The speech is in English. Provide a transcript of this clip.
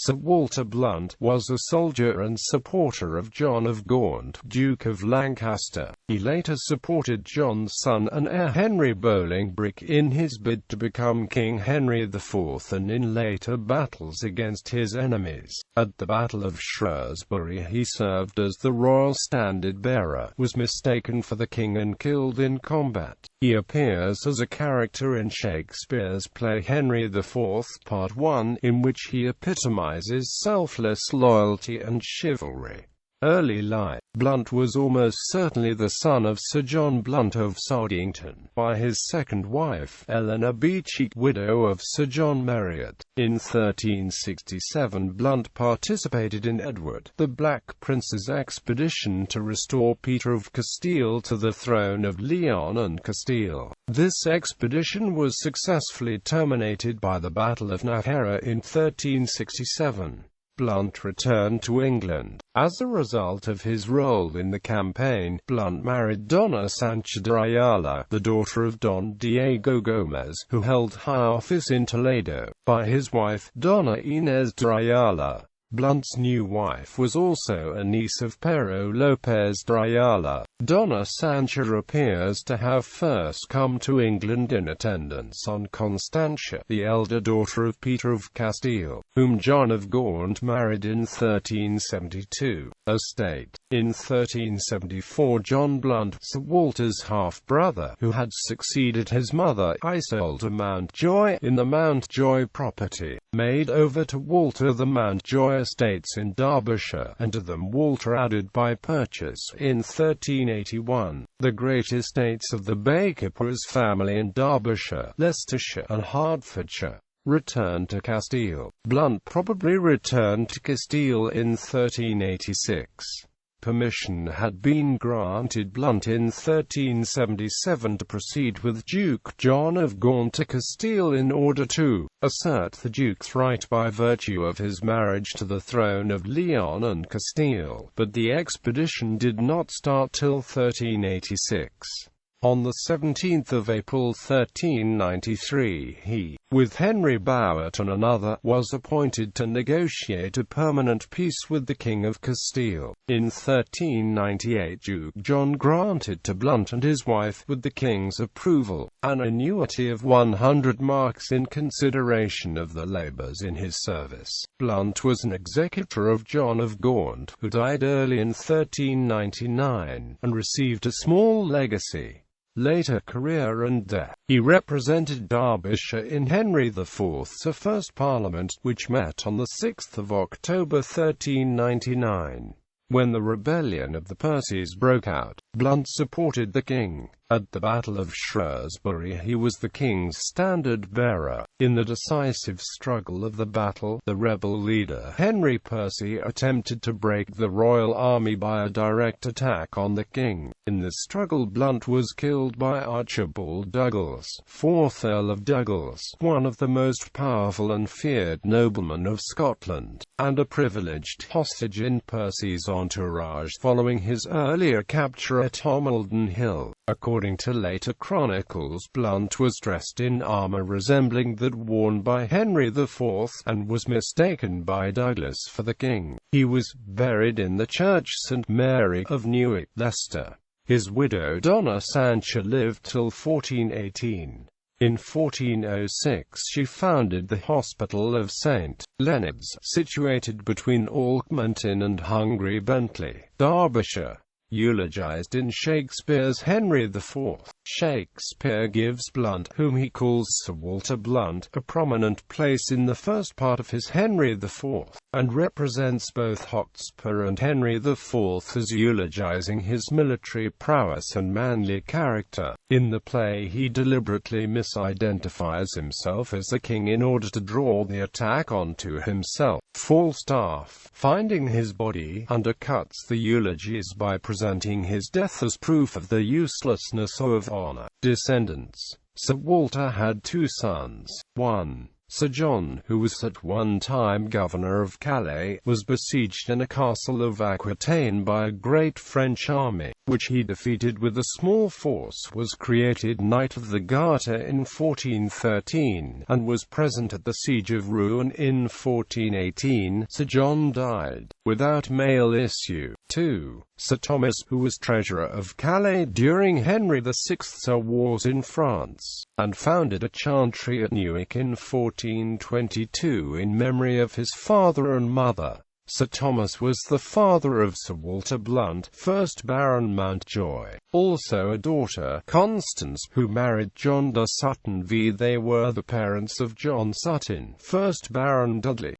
Sir Walter Blount was a soldier and supporter of John of Gaunt, Duke of Lancaster. He later supported John's son and heir Henry Bolingbroke in his bid to become King Henry IV and in later battles against his enemies. At the Battle of Shrewsbury he served as the royal standard-bearer, was mistaken for the king and killed in combat. He appears as a character in Shakespeare's play Henry IV Part 1, in which he epitomizes selfless loyalty and chivalry. Early life. Blount was almost certainly the son of Sir John Blount of Soddington, by his second wife, Eleanor Beechey, widow of Sir John Marriott. In 1367 Blount participated in Edward the Black Prince's expedition to restore Peter of Castile to the throne of Leon and Castile. This expedition was successfully terminated by the Battle of Nájera in 1367. Blount returned to England. As a result of his role in the campaign, Blount married Donna Sancha de Ayala, the daughter of Don Diego Gomez, who held high office in Toledo, by his wife, Donna Inés de Ayala. Blount's new wife was also a niece of Pero López de Ayala. Donna Sancha appears to have first come to England in attendance on Constantia, the elder daughter of Peter of Castile, whom John of Gaunt married in 1372. Estate. In 1374 John Blount, Sir Walter's half-brother, who had succeeded his mother Isolde Mountjoy in the Mountjoy property, made over to Walter the Mountjoy estates in Derbyshire, and to them Walter added by purchase in 1381 the great estates of the Bakerpers family in Derbyshire, Leicestershire, and Hertfordshire. Returned to Castile. Blount probably returned to Castile in 1386. Permission had been granted Blount in 1377 to proceed with Duke John of Gaunt to Castile in order to assert the Duke's right by virtue of his marriage to the throne of Leon and Castile, but the expedition did not start till 1386. On the 17th of April 1393 he, with Henry Bolingbroke and another, was appointed to negotiate a permanent peace with the King of Castile. In 1398 Duke John granted to Blount and his wife, with the King's approval, an annuity of 100 marks in consideration of the labours in his service. Blount was an executor of John of Gaunt, who died early in 1399, and received a small legacy. Later career and death. He represented Derbyshire in Henry IV's first Parliament, which met on 6 October 1399. When the rebellion of the Percys broke out, Blount supported the king. At the Battle of Shrewsbury he was the king's standard-bearer. In the decisive struggle of the battle, the rebel leader Henry Percy attempted to break the royal army by a direct attack on the king. In the struggle Blount was killed by Archibald Douglas, 4th Earl of Douglas, one of the most powerful and feared noblemen of Scotland, and a privileged hostage in Percy's entourage following his earlier capture at Homildon Hill. According to later chronicles, Blount was dressed in armour resembling that worn by Henry IV, and was mistaken by Douglas for the king. He was buried in the Church St. Mary of Newark, Leicester. His widow Donna Sancha lived till 1418. In 1406 she founded the Hospital of St. Leonard's, situated between Alkmampton and Hungry Bentley, Derbyshire. Eulogized in Shakespeare's Henry IV, Shakespeare gives Blount, whom he calls Sir Walter Blount, a prominent place in the first part of his Henry IV, and represents both Hotspur and Henry IV as eulogizing his military prowess and manly character. In the play he deliberately misidentifies himself as the king in order to draw the attack onto himself. Falstaff, finding his body, undercuts the eulogies by presenting his death as proof of the uselessness of honor. Descendants. Sir Walter had two sons. 1. Sir John, who was at one time governor of Calais, was besieged in a castle of Aquitaine by a great French army, which he defeated with a small force, was created Knight of the Garter in 1413, and was present at the siege of Rouen in 1418. Sir John died without male issue. 2. Sir Thomas, who was treasurer of Calais during Henry VI's wars in France, and founded a chantry at Newark in 1422 in memory of his father and mother. Sir Thomas was the father of Sir Walter Blount, 1st Baron Mountjoy, also a daughter, Constance, who married John de Sutton v. They were the parents of John Sutton, 1st Baron Dudley.